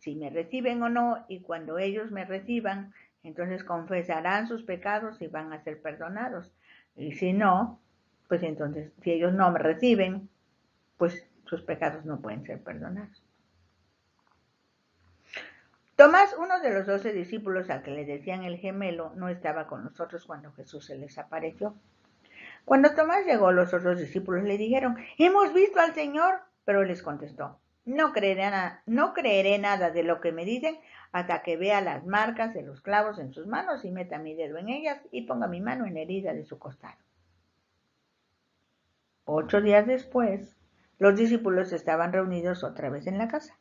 si me reciben o no, y cuando ellos me reciban, entonces confesarán sus pecados y van a ser perdonados. Y si no, pues entonces, si ellos no me reciben, pues sus pecados no pueden ser perdonados. Tomás, uno de los 12 discípulos al que le decían el gemelo, no estaba con nosotros cuando Jesús se les apareció. Cuando Tomás llegó, los otros discípulos le dijeron, hemos visto al Señor, pero él les contestó, no creeré nada de lo que me dicen hasta que vea las marcas de los clavos en sus manos y meta mi dedo en ellas y ponga mi mano en la herida de su costado. 8 días después, los discípulos estaban reunidos otra vez en la casa.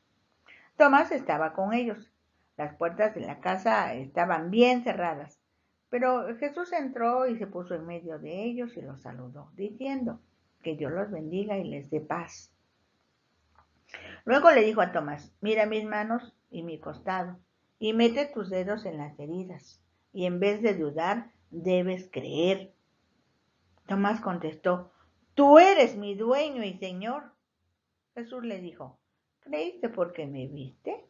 Tomás estaba con ellos. Las puertas de la casa estaban bien cerradas, pero Jesús entró y se puso en medio de ellos y los saludó, diciendo, que Dios los bendiga y les dé paz. Luego le dijo a Tomás, mira mis manos y mi costado, y mete tus dedos en las heridas, y en vez de dudar, debes creer. Tomás contestó, tú eres mi dueño y Señor. Jesús le dijo, ¿creíste porque me viste?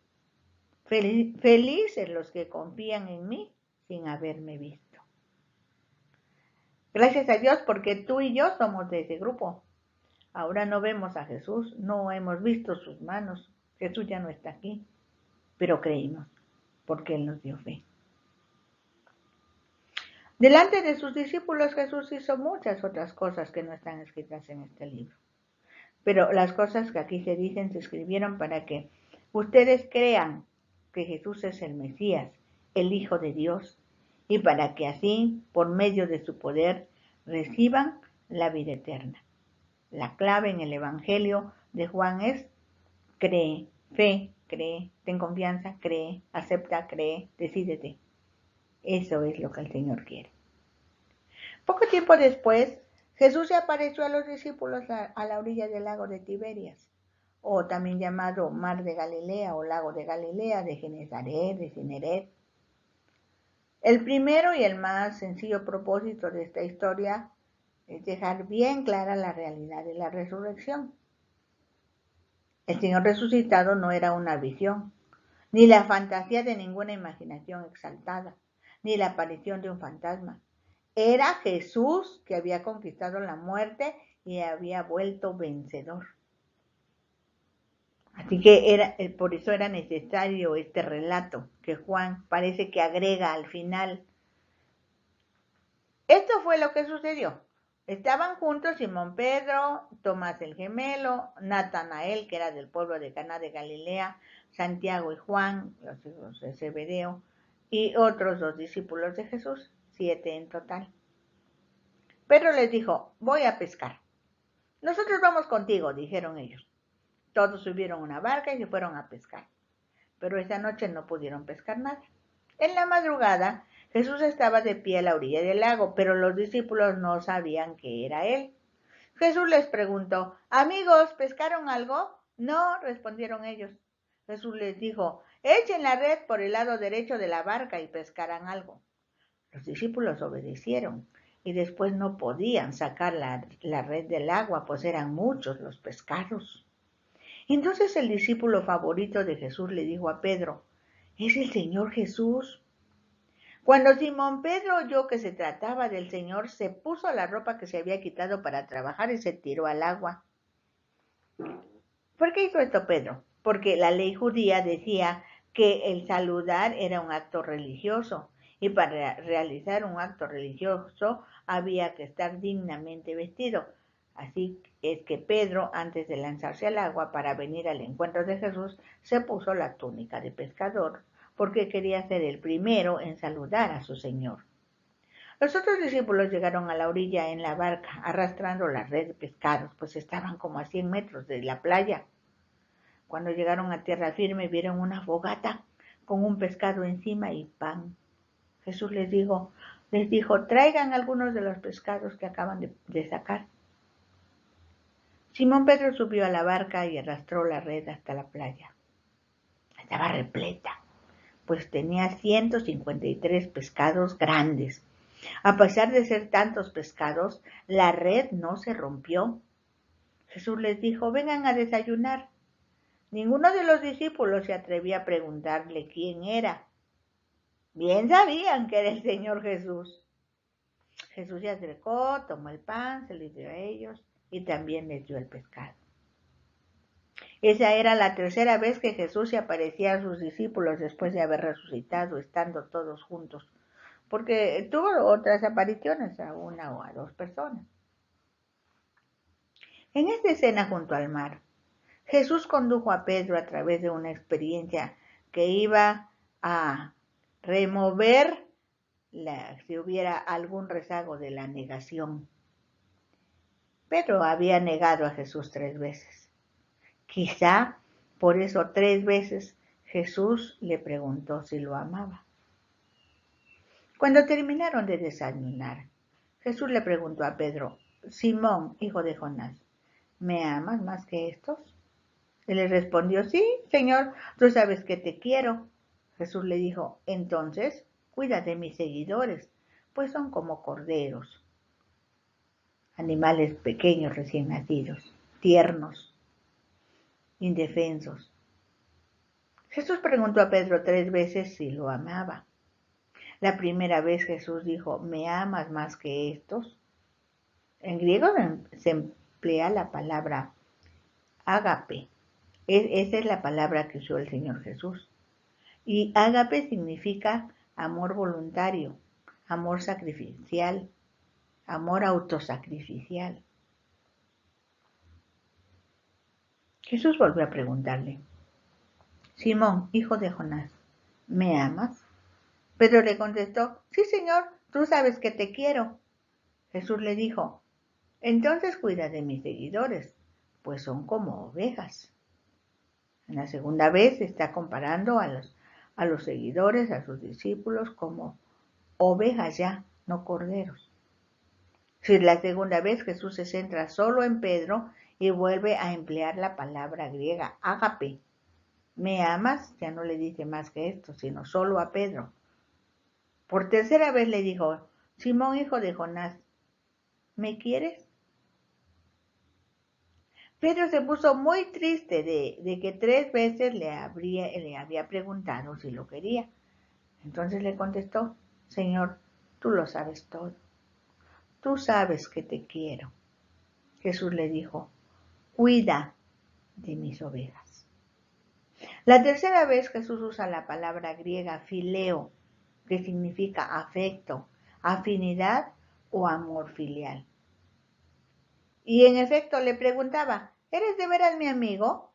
Felices los que confían en mí sin haberme visto. Gracias a Dios porque tú y yo somos de ese grupo. Ahora no vemos a Jesús, no hemos visto sus manos. Jesús ya no está aquí. pero creímos porque Él nos dio fe. Delante de sus discípulos Jesús hizo muchas otras cosas que no están escritas en este libro. Pero las cosas que aquí se dicen se escribieron para que ustedes crean que Jesús es el Mesías, el Hijo de Dios, y para que así, por medio de su poder, reciban la vida eterna. La clave en el Evangelio de Juan es cree, fe, cree, ten confianza, cree, acepta, cree, decídete. Eso es lo que el Señor quiere. Poco tiempo después, Jesús se apareció a los discípulos a la orilla del lago de Tiberias, o también llamado Mar de Galilea o Lago de Galilea, de Genezaret, de Cineret. El primero y el más sencillo propósito de esta historia es dejar bien clara la realidad de la resurrección. El Señor resucitado no era una visión, ni la fantasía de ninguna imaginación exaltada, ni la aparición de un fantasma. Era Jesús que había conquistado la muerte y había vuelto vencedor. Así que por eso era necesario este relato que Juan parece que agrega al final. Esto fue lo que sucedió. Estaban juntos Simón Pedro, Tomás el gemelo, Natanael, que era del pueblo de Caná de Galilea, Santiago y Juan, los hijos de Zebedeo, y otros 2 discípulos de Jesús, 7 en total. Pedro les dijo, voy a pescar. Nosotros vamos contigo, dijeron ellos. Todos subieron una barca y se fueron a pescar. Pero esa noche no pudieron pescar nada. En la madrugada, Jesús estaba de pie a la orilla del lago, pero los discípulos no sabían que era Él. Jesús les preguntó, amigos, ¿pescaron algo? No, respondieron ellos. Jesús les dijo, echen la red por el lado derecho de la barca y pescarán algo. Los discípulos obedecieron y después no podían sacar la red del agua, pues eran muchos los pescados. Entonces el discípulo favorito de Jesús le dijo a Pedro, ¿es el Señor Jesús? Cuando Simón Pedro oyó que se trataba del Señor, se puso la ropa que se había quitado para trabajar y se tiró al agua. ¿Por qué hizo esto Pedro? Porque la ley judía decía que el saludar era un acto religioso y para realizar un acto religioso había que estar dignamente vestido. Así es que Pedro, antes de lanzarse al agua para venir al encuentro de Jesús, se puso la túnica de pescador, porque quería ser el primero en saludar a su Señor. Los otros discípulos llegaron a la orilla en la barca, arrastrando la red de pescados, pues estaban como a 100 metros de la playa. Cuando llegaron a tierra firme, vieron una fogata con un pescado encima y pan. Jesús les dijo, traigan algunos de los pescados que acaban de sacar. Simón Pedro subió a la barca y arrastró la red hasta la playa. Estaba repleta, pues tenía 153 pescados grandes. A pesar de ser tantos pescados, la red no se rompió. Jesús les dijo, vengan a desayunar. Ninguno de los discípulos se atrevía a preguntarle quién era. Bien sabían que era el Señor Jesús. Jesús se acercó, tomó el pan, se lo dio a ellos y también les dio el pescado. Esa era la tercera vez que Jesús se aparecía a sus discípulos después de haber resucitado, estando todos juntos, porque tuvo otras apariciones a 1 o a 2 personas. En esta escena junto al mar, Jesús condujo a Pedro a través de una experiencia que iba a remover si hubiera algún rezago de la negación. Pedro había negado a Jesús 3 veces. Quizá por eso 3 veces Jesús le preguntó si lo amaba. Cuando terminaron de desayunar, Jesús le preguntó a Pedro, Simón, hijo de Jonás, ¿me amas más que estos? Él le respondió, sí, Señor, tú sabes que te quiero. Jesús le dijo, entonces, cuida de mis seguidores, pues son como corderos, animales pequeños recién nacidos, tiernos, indefensos. Jesús preguntó a Pedro 3 veces si lo amaba. La primera vez Jesús dijo, ¿me amas más que estos? En griego se emplea la palabra ágape. Esa es la palabra que usó el Señor Jesús. Y ágape significa amor voluntario, amor sacrificial, amor autosacrificial. Jesús volvió a preguntarle: Simón, hijo de Jonás, ¿me amas? Pedro le contestó: Sí, Señor, tú sabes que te quiero. Jesús le dijo: Entonces cuida de mis seguidores, pues son como ovejas. En la segunda vez está comparando a los seguidores, a sus discípulos, como ovejas ya, no corderos. Si la segunda vez Jesús se centra solo en Pedro y vuelve a emplear la palabra griega ágape. ¿Me amas? Ya no le dice más que esto, sino solo a Pedro. Por tercera vez le dijo: Simón, hijo de Jonás, ¿me quieres? Pedro se puso muy triste de que 3 veces le había preguntado si lo quería. Entonces le contestó: Señor, tú lo sabes todo. Tú sabes que te quiero. Jesús le dijo: Cuida de mis ovejas. La tercera vez Jesús usa la palabra griega fileo, que significa afecto, afinidad o amor filial. Y en efecto le preguntaba: ¿eres de veras mi amigo?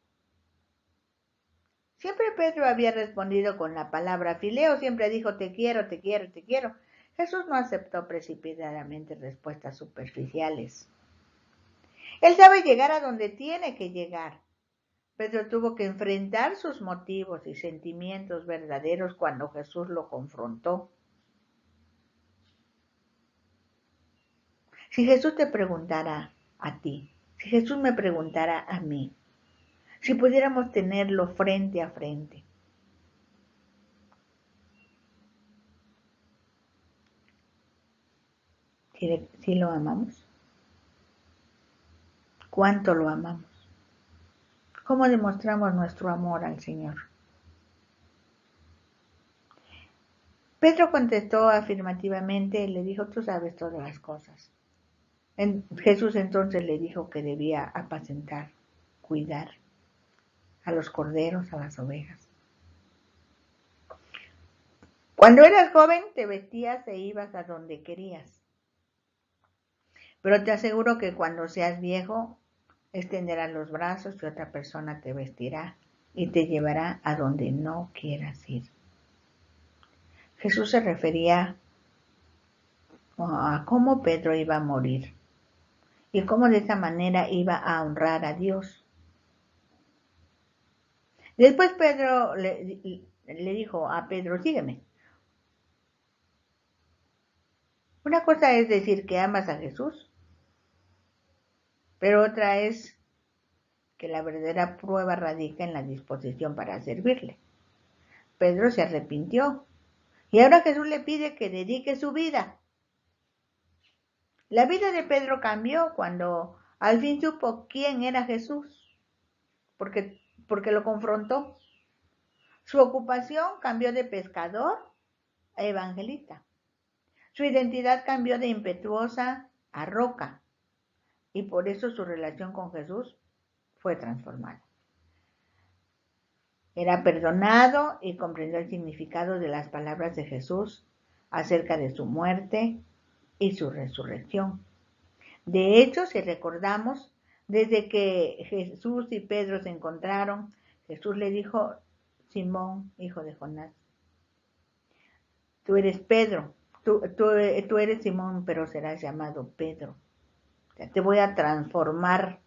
Siempre Pedro había respondido con la palabra fileo, siempre dijo: te quiero, te quiero, te quiero. Jesús no aceptó precipitadamente respuestas superficiales. Él sabe llegar a donde tiene que llegar. Pedro tuvo que enfrentar sus motivos y sentimientos verdaderos cuando Jesús lo confrontó. Si Jesús te preguntara a ti, si Jesús me preguntara a mí, si pudiéramos tenerlo frente a frente, ¿sí lo amamos? ¿Cuánto lo amamos? ¿Cómo demostramos nuestro amor al Señor? Pedro contestó afirmativamente, le dijo: tú sabes todas las cosas. Jesús entonces le dijo que debía apacentar, cuidar a los corderos, a las ovejas. Cuando eras joven te vestías e ibas a donde querías. Pero te aseguro que cuando seas viejo, extenderás los brazos y otra persona te vestirá y te llevará a donde no quieras ir. Jesús se refería a cómo Pedro iba a morir y cómo de esa manera iba a honrar a Dios. Después Pedro le dijo a Pedro: sígueme. Una cosa es decir que amas a Jesús, pero otra es que la verdadera prueba radica en la disposición para servirle. Pedro se arrepintió y ahora Jesús le pide que dedique su vida. La vida de Pedro cambió cuando al fin supo quién era Jesús, porque lo confrontó. Su ocupación cambió de pescador a evangelista. Su identidad cambió de impetuosa a roca, y por eso su relación con Jesús fue transformada. Era perdonado y comprendió el significado de las palabras de Jesús acerca de su muerte y su resurrección. De hecho, si recordamos, desde que Jesús y Pedro se encontraron, Jesús le dijo: Simón, hijo de Jonás, tú eres Pedro, tú eres Simón, pero serás llamado Pedro. O sea, te voy a transformar.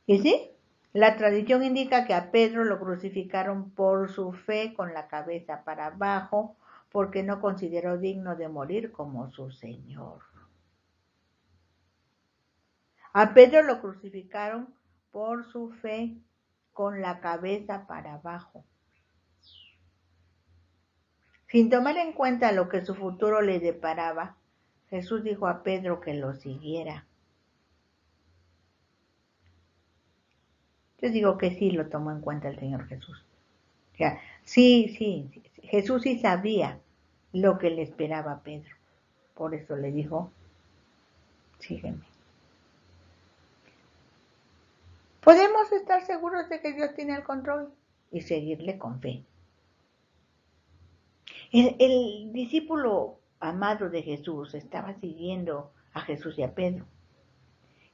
¿Y sí? La tradición indica que a Pedro lo crucificaron por su fe con la cabeza para abajo, porque no consideró digno de morir como su Señor. A Pedro lo crucificaron por su fe con la cabeza para abajo, sin tomar en cuenta lo que su futuro le deparaba. Jesús dijo a Pedro que lo siguiera. Yo digo que sí lo tomó en cuenta el Señor Jesús. O sea, sí, Jesús sí sabía lo que le esperaba a Pedro. Por eso le dijo: sígueme. Podemos estar seguros de que Dios tiene el control y seguirle con fe. El discípulo amado de Jesús estaba siguiendo a Jesús y a Pedro.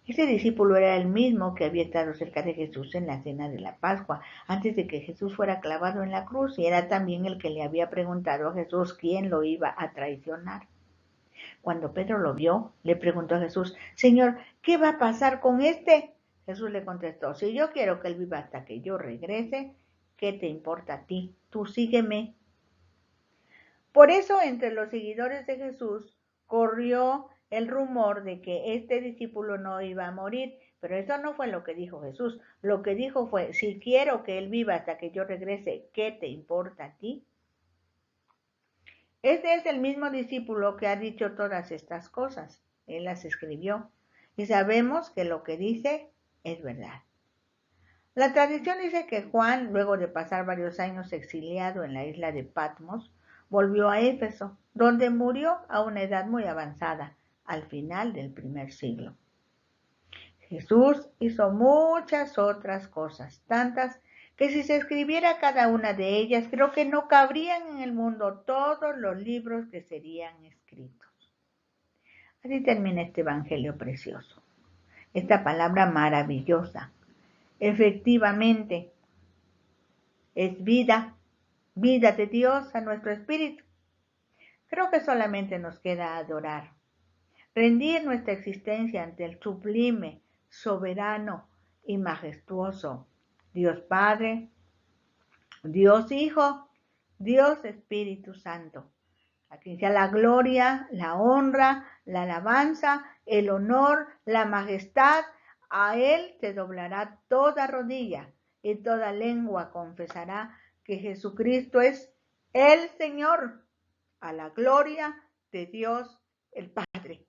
Ese discípulo era el mismo que había estado cerca de Jesús en la cena de la Pascua, antes de que Jesús fuera clavado en la cruz, y era también el que le había preguntado a Jesús quién lo iba a traicionar. Cuando Pedro lo vio, le preguntó a Jesús: Señor, ¿qué va a pasar con este? Jesús le contestó: si yo quiero que él viva hasta que yo regrese, ¿qué te importa a ti? Tú sígueme. Por eso, entre los seguidores de Jesús corrió el rumor de que este discípulo no iba a morir, pero eso no fue lo que dijo Jesús. Lo que dijo fue: si quiero que él viva hasta que yo regrese, ¿qué te importa a ti? Este es el mismo discípulo que ha dicho todas estas cosas. Él las escribió y sabemos que lo que dice es verdad. La tradición dice que Juan, luego de pasar varios años exiliado en la isla de Patmos, volvió a Éfeso, donde murió a una edad muy avanzada, al final del primer siglo. Jesús hizo muchas otras cosas, tantas que si se escribiera cada una de ellas, creo que no cabrían en el mundo todos los libros que serían escritos. Así termina este evangelio precioso, esta palabra maravillosa. Efectivamente, es vida, vida de Dios a nuestro espíritu. Creo que solamente nos queda adorar, rendir nuestra existencia ante el sublime, soberano y majestuoso Dios Padre, Dios Hijo, Dios Espíritu Santo, a quien sea la gloria, la honra, la alabanza, el honor, la majestad. A Él se doblará toda rodilla y toda lengua confesará que Jesucristo es el Señor, a la gloria de Dios el Padre.